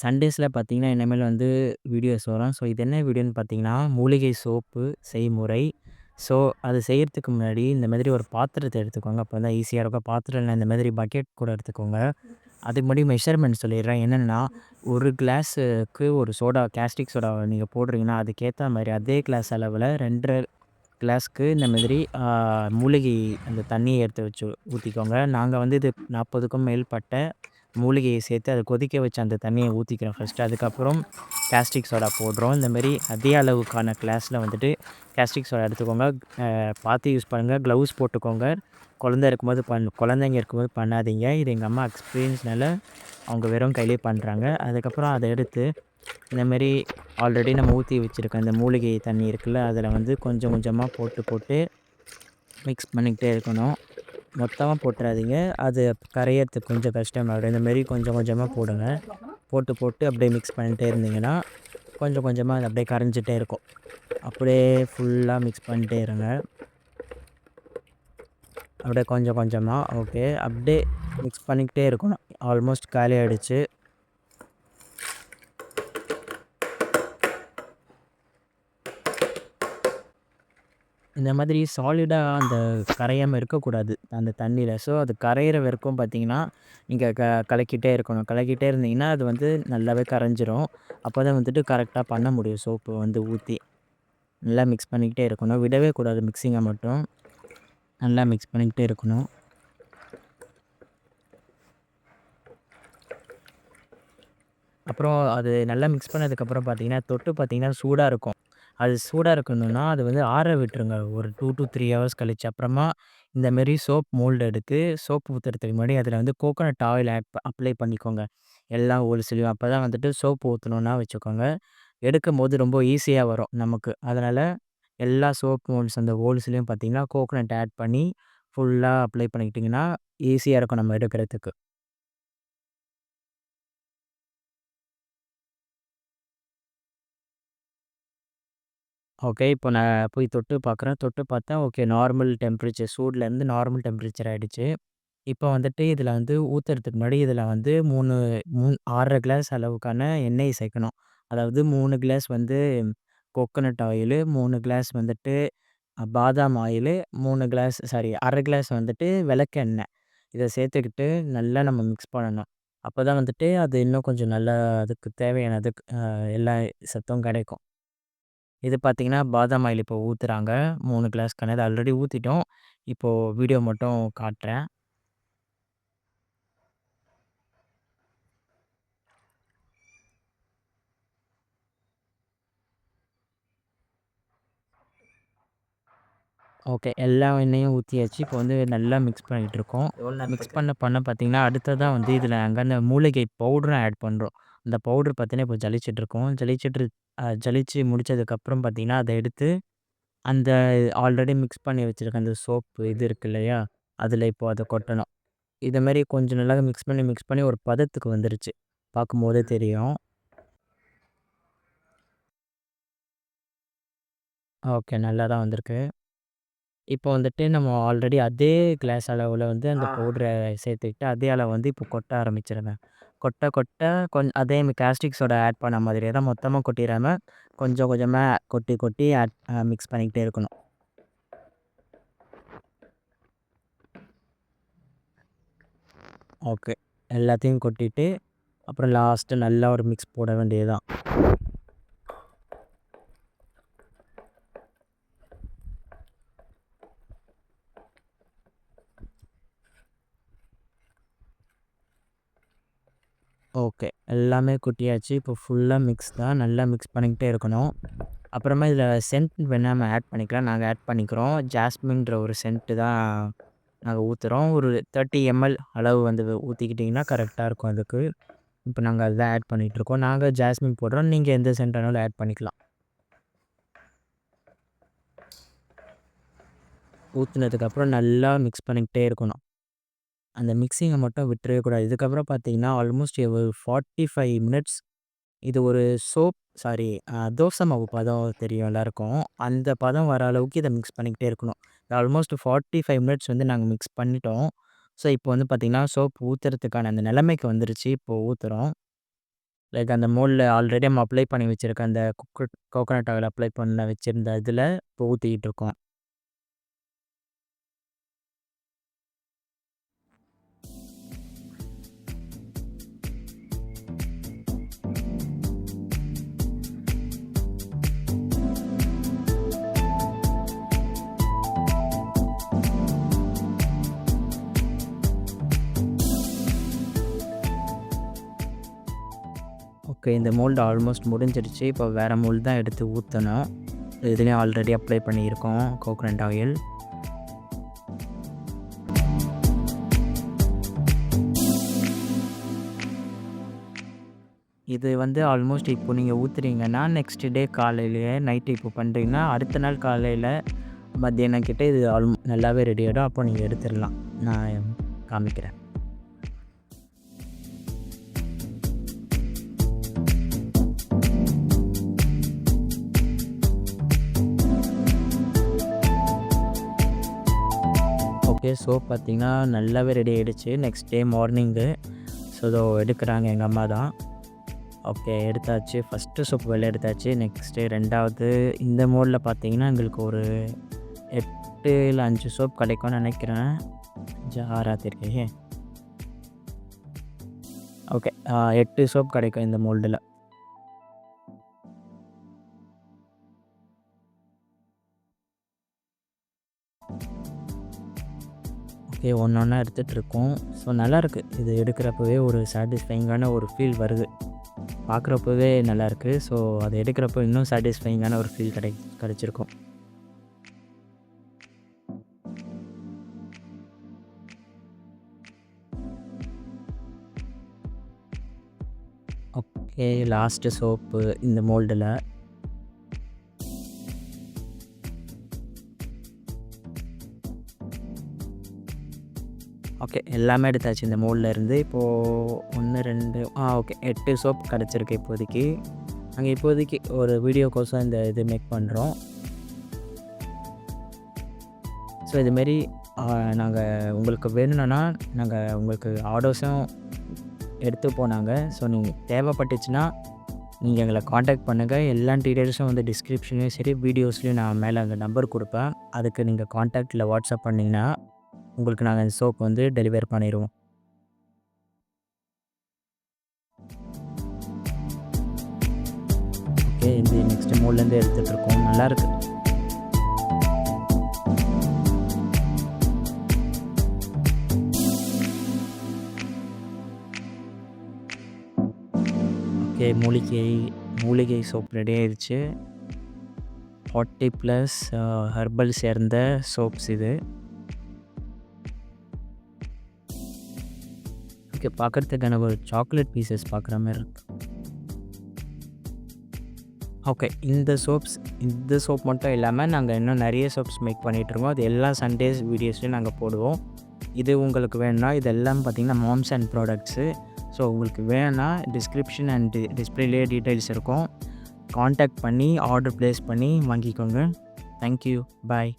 சண்டேஸ்ல பார்த்தீங்கன்னா, இனிமேல் வந்து வீடியோஸ் வரும். ஸோ, இது என்ன வீடியோன்னு பார்த்தீங்கன்னா, மூலிகை சோப்பு செய்முறை. ஸோ, அது செய்யறதுக்கு முன்னாடி இந்த மாதிரி ஒரு பாத்திரத்த எடுத்துக்கோங்க. அப்ப தான் ஈஸியா இருக்கும். பாத்திரம் இல்ல இந்த மாதிரி பக்கெட் கூட எடுத்துக்கோங்க. அதுக்கு முன்னாடி மெஷர்மென்ட் சொல்லிடுறேன். என்னென்னா, 1 கிளாஸுக்கு ஒரு சோடா கேஸ்டிக் சோடா நீங்க போடுறீங்கன்னா, அதுக்கேத்தா மாரி அதே கிளாஸ் அளவுல 2 1/2 கிளாஸ்க்கு இந்த மாதிரி மூலிகை அந்த தண்ணிய எடுத்து வச்சு ஊத்திக்கோங்க. நாங்க வந்து இது 40க்கும் மேற்பட்ட மூலிகைய சேர்த்து அத கொதிக்க வச்ச அந்த தண்ணிய ஊத்திக்கிறோம் ஃபர்ஸ்ட்டு. அதுக்கப்புறம் கேஸ்டிக் சோடா போடுறோம். இந்த மாரி அதே அளவுக்கான கிளாஸ்ல வந்துட்டு கேஸ்டிக் சோடா எடுத்துக்கோங்க. பார்த்து யூஸ் பண்ணுங்க. க்ளவுஸ் போட்டுக்கோங்க. குழந்தைங்க இருக்கும்போது பண்ணாதீங்க. இது எங்க அம்மா எக்ஸ்பீரியன்ஸ்னால அவங்க வெறும் கையிலேயே பண்றாங்க. அதுக்கப்புறம் அத எடுத்து இந்த மாரி ஆல்ரெடி நம்ம ஊத்தி வச்சிருக்க அந்த மூலிகை தண்ணி இருக்குல்ல, அதில வந்து கொஞ்சம் கொஞ்சமா போட்டு போட்டு மிக்ஸ் பண்ணிக்கிட்டே இருக்கணும். மொத்தமா போட்டுறாதீங்க. அது கரையறதுக்கு கொஞ்சம் கஷ்டமாயிடும். இந்த மாரி கொஞ்சம் கொஞ்சமா போடுங்க. போட்டு போட்டு அப்படியே மிக்ஸ் பண்ணிட்டே இருந்தீங்கன்னா, கொஞ்சம் கொஞ்சமா அது அப்படியே கரைஞ்சிட்டே இருக்கும். அப்படியே ஃபுல்லா மிக்ஸ் பண்ணிட்டே இருங்க. அப்படியே கொஞ்சம் கொஞ்சமா ஓகே. அப்படியே மிக்ஸ் பண்ணிக்கிட்டே இருக்கணும். ஆல்மோஸ்ட் காலி ஆயிடுச்சு. இந்த மாதிரி சாலிடா அந்த கரையாம இருக்கக்கூடாது, அந்த தண்ணீல. ஸோ, அது கரையிற வரைக்கும் பார்த்தீங்கன்னா, நீங்க கலக்கிட்டே இருக்கணும். கலக்கிட்டே இருந்தீங்கன்னா, அது வந்து நல்லாவே கரைஞ்சிரும். அப்பதான் வந்துட்டு கரெக்ட்டா பண்ண முடியும் சோப்பு வந்து ஊத்தி. நல்லா மிக்ஸ் பண்ணிக்கிட்டே இருக்கணும். விடவே கூடாது மிக்ஸிங்க மட்டும். நல்லா மிக்ஸ் பண்ணிக்கிட்டே இருக்கணும். அப்புறம் அது நல்லா மிக்ஸ் பண்ணதுக்கப்புறம் பார்த்தீங்கன்னா, தொட்டு பார்த்தீங்கன்னா சூடா இருக்கும். அது சூடா இருக்கணும்னா, அது வந்து ஆற விட்டுருங்க. ஒரு 2 டூ 3 ஹவர்ஸ் கழிச்சு. அப்புறமா இந்த மாரி சோப் மோல்டு எடுத்து, சோப் ஊத்துறதுக்கு முன்னாடி அதில வந்து கோகோனட் ஆயில் அப்ளை பண்ணிக்கோங்க. எல்லா ஹோல்ஸ்லயும். அப்பதான் வந்துட்டு சோப் ஊத்துனோம்னா வச்சுக்கோங்க, எடுக்கும்போது ரொம்ப ஈஸியா வரும் நமக்கு. அதனால எல்லா சோப் மோல்ட்ஸ் அந்த ஹோல்ஸ்லயும் பார்த்தீங்கன்னா, கோகோனட் ஆட் பண்ணி ஃபுல்லா அப்ளை பண்ணிக்கிட்டீங்கன்னா, ஈஸியா இருக்கும் நம்ம எடுக்கிறதுக்கு. ஓகே. இப்போ நான் போய் தொட்டு பார்க்குறேன். தொட்டு பார்த்தா ஓகே நார்மல் டெம்பரேச்சர் சூட்லேருந்து நார்மல் டெம்பரேச்சர் ஆயிடுச்சு. இப்போ வந்துட்டு இதில வந்து ஊத்துறதுக்கு முன்னாடி இதில வந்து 6 1/2 கிளாஸ் அளவுக்கான எண்ணெய் சேர்க்கணும். அதாவது 3 கிளாஸ் வந்து கோகோனட் ஆயிலு, 3 கிளாஸ் வந்துட்டு பாதாம் ஆயிலு, 3 கிளாஸ் சாரி 1/2 கிளாஸ் வந்துட்டு விளக்கெண்ணெய். இத சேர்த்துக்கிட்டு நல்லா நம்ம மிக்ஸ் பண்ணணும். அப்பதான் வந்துட்டு அது இன்னும் கொஞ்சம் நல்லா அதுக்கு தேவையானது எல்லா சத்தும் கிடைக்கும். இது பார்த்தீங்கன்னா, பாதாம் ஆயில் இப்போ ஊத்துறாங்க. 3 கிளாஸ்க்கான அது ஆல்ரெடி ஊத்திட்டோம். இப்போ வீடியோ மட்டும் காட்டுறேன். ஓகே. எல்லா எண்ணெயும் ஊத்தியாச்சு. இப்போ வந்து நல்லா மிக்ஸ் பண்ணிட்டுருக்கோம். எவ்வளோ நேரம் மிக்ஸ் போயிட்டு? பண்ண பண்ண பார்த்தீங்கன்னா, அடுத்ததா வந்து இதில நாங்க அந்த மூலிகை பவுடரும் ஆட் பண்றோம். அந்த பவுடர் பார்த்தீங்கன்னா, இப்போ ஜலிச்சிட்டுருக்கோம். ஜலிச்சு முடிச்சதுக்கப்புறம் பார்த்தீங்கன்னா, அத எடுத்து அந்த ஆல்ரெடி மிக்ஸ் பண்ணி வச்சிருக்க அந்த சோப்பு இது இருக்கு இல்லையா? அதில இப்போ அத கொட்டணும். இத மாரி கொஞ்சம் நல்லா மிக்ஸ் பண்ணி ஒரு பதத்துக்கு வந்துருச்சு. பார்க்கும்போதே தெரியும். ஓகே. நல்லா தான் வந்திருக்கு. இப்போ வந்துட்டு நம்ம ஆல்ரெடி அதே கிளாஸ் அளவுல வந்து அந்த ஆ. பவுடர சேர்த்துக்கிட்டு, அதே அளவு வந்து இப்போ கொட்ட ஆரம்பிச்சுருங்க. கொட்ட கொட்ட அதே காஸ்டிக் சோடா ஆட் பண்ண மாதிரியே தான் மொத்தமா கொட்டிறாம, கொஞ்சம் கொஞ்சமா கொட்டி கொட்டி ஆட் மிக்ஸ் பண்ணிக்கிட்டே இருக்கணும். ஓகே. எல்லாத்தையும் கொட்டிட்டு, அப்புறம் லாஸ்ட்டு நல்லா ஒரு மிக்ஸ் போட வேண்டியது தான். ஓகே. எல்லாமே கொட்டியாச்சு. இப்போ ஃபுல்லா மிக்ஸ் தான். நல்லா மிக்ஸ் பண்ணிக்கிட்டே இருக்கணும். அப்புறமா இதில சென்ட் வேணா நம்ம ஆட் பண்ணிக்கலாம். நாங்க ஆட் பண்ணிக்கிறோம். ஜாஸ்மின்ற ஒரு சென்ட்டு தான் நாங்க ஊத்துறோம். ஒரு 30 எம்எல் அளவு வந்து ஊத்திக்கிட்டிங்கன்னா கரெக்ட்டா இருக்கும் அதுக்கு. இப்ப நாங்க அதுதான் ஆட் பண்ணிட்டுருக்கோம். நாங்க ஜாஸ்மின் போடுறோம். நீங்க எந்த சென்ட் வேணாலும் ஆட் பண்ணிக்கலாம். ஊத்துனதுக்கப்புறம் நல்லா மிக்ஸ் பண்ணிக்கிட்டே இருக்கணும். அந்த மிக்ஸிங்க மட்டும் விட்டுறவே கூடாது. இதுக்கப்புறம் பார்த்தீங்கன்னா, ஆல்மோஸ்ட் ஒரு 45 மினிட்ஸ் இது ஒரு சோப் சாரி தோசை மாவு பதம் தெரியும் எல்லாருக்கும். அந்த பதம் வர அளவுக்கு இத மிக்ஸ் பண்ணிக்கிட்டே இருக்கணும். ஆல்மோஸ்ட் 45 மினிட்ஸ் வந்து நாங்க மிக்ஸ் பண்ணிட்டோம். ஸோ, இப்போ வந்து பார்த்தீங்கன்னா, சோப் ஊத்துறதுக்கான அந்த நிலைமைக்கு வந்துருச்சு. இப்போ ஊத்துறோம். லைக் அந்த மோல்டில் ஆல்ரெடி நம்ம அப்ளை பண்ணி வச்சுருக்க அந்த கோகோனட் ஆயில் அப்ளை பண்ண வச்சுருந்த இதில் இப்போ ஊற்றிக்கிட்டு இருக்கோம். ஓகே, இந்த மோல்டு ஆல்மோஸ்ட் முடிஞ்சிடுச்சு. இப்போ வேறு மோல்டு தான் எடுத்து ஊற்றணும். இதுலேயும் ஆல்ரெடி அப்ளை பண்ணியிருக்கோம் கோகோனட் ஆயில். இது வந்து ஆல்மோஸ்ட் இப்போ நீங்கள் ஊற்றுறீங்கன்னா நெக்ஸ்ட் டே காலையிலேயே நைட்டு இப்போ பண்ணுறீங்கன்னா அடுத்த நாள் காலையில் மத்தியானம் கிட்ட இது நல்லாவே ரெடி ஆகிடும். அப்போ நீங்கள் எடுத்துடலாம். நான் காமிக்கிறேன். ஓகே, சோப் பார்த்திங்கன்னா நல்லாவே ரெடி ஆகிடுச்சு. நெக்ஸ்ட் டே மார்னிங்கு ஸோ இதோ எடுக்கிறாங்க எங்கள் அம்மா தான். ஓகே, எடுத்தாச்சு. ஃபஸ்ட்டு சோப் வெளில எடுத்தாச்சு. நெக்ஸ்ட்டு 2வது இந்த மோல்டில் பார்த்திங்கன்னா எங்களுக்கு ஒரு 8 இல்லை 5 சோப் கிடைக்கும்னு நினைக்கிறேன். 5 6 இருக்கே. ஓகே, 8 சோப் கிடைக்கும் இந்த மோல்டில். ஓகே, ஒன்று ஒன்றா எடுத்துகிட்ருக்கோம். ஸோ நல்லாயிருக்கு. இது எடுக்கிறப்பவே ஒரு சாட்டிஸ்ஃபைங்கான ஒரு ஃபீல் வருது. பார்க்குறப்பவே நல்லாயிருக்கு. ஸோ அதை எடுக்கிறப்போ இன்னும் சாட்டிஸ்ஃபைங்கான ஒரு ஃபீல் கிடச்சிருக்கும். ஓகே, லாஸ்ட்டு சோப்பு இந்த மோல்டில். ஓகே, எல்லாமே எடுத்தாச்சு இந்த மோல்டில் இருந்து. இப்போது 1 2 ஓகே 8 சோப் கிடச்சிருக்கு இப்போதைக்கு. நாங்கள் இப்போதைக்கு ஒரு வீடியோக்கோசம் இந்த இது மேக் பண்ணுறோம். ஸோ இதுமாரி நாங்கள் உங்களுக்கு வேணும்னா நாங்கள் உங்களுக்கு ஆர்டர்ஸும் எடுத்துப்போம் நாங்கள். ஸோ நீங்கள் தேவைப்பட்டுச்சுன்னா நீங்கள் எங்களை காண்டாக்ட் பண்ணுங்கள். எல்லா டீட்டெயில்ஸும் வந்து டிஸ்கிரிப்ஷன்லேயும் சரி வீடியோஸ்லேயும் நான் மேலே அந்த நம்பர் கொடுப்பேன். அதுக்கு நீங்கள் காண்டாக்டில் வாட்ஸ்அப் பண்ணிங்கன்னா உங்களுக்கு நாங்கள் இந்த சோப் வந்து டெலிவர் பண்ணிடுவோம். ஓகே, இந்த நெக்ஸ்ட் மோல்லேருந்து எடுத்துகிட்ருக்கோம். நல்லாயிருக்கு. ஓகே, மூலிகை சோப் ரெடி ஆயிடுச்சு. 40+ ஹெர்பல் சேர்ந்த சோப்ஸ் இது. ஓகே, பார்க்குறதுக்கான ஒரு சாக்லேட் பீசஸ் பார்க்குற மாதிரி இருக்கு. ஓகே, இந்த சோப் மட்டும் இல்லாமல் நாங்கள் இன்னும் நிறைய சோப்ஸ் மேக் பண்ணிகிட்ருக்கோம். அது எல்லா சண்டேஸ் வீடியோஸ்லையும் நாங்கள் போடுவோம். இது உங்களுக்கு வேணும்னா இதெல்லாம் பார்த்திங்கன்னா மாம்ஸ் அண்ட் ப்ராடக்ட்ஸு. ஸோ உங்களுக்கு வேணும்னா டிஸ்கிரிப்ஷன் அண்ட் டிஸ்பிளேலேயே டீட்டெயில்ஸ் இருக்கும். காண்டாக்ட் பண்ணி ஆர்டர் ப்ளேஸ் பண்ணி வாங்கிக்கோங்க. தேங்க்யூ. பாய்.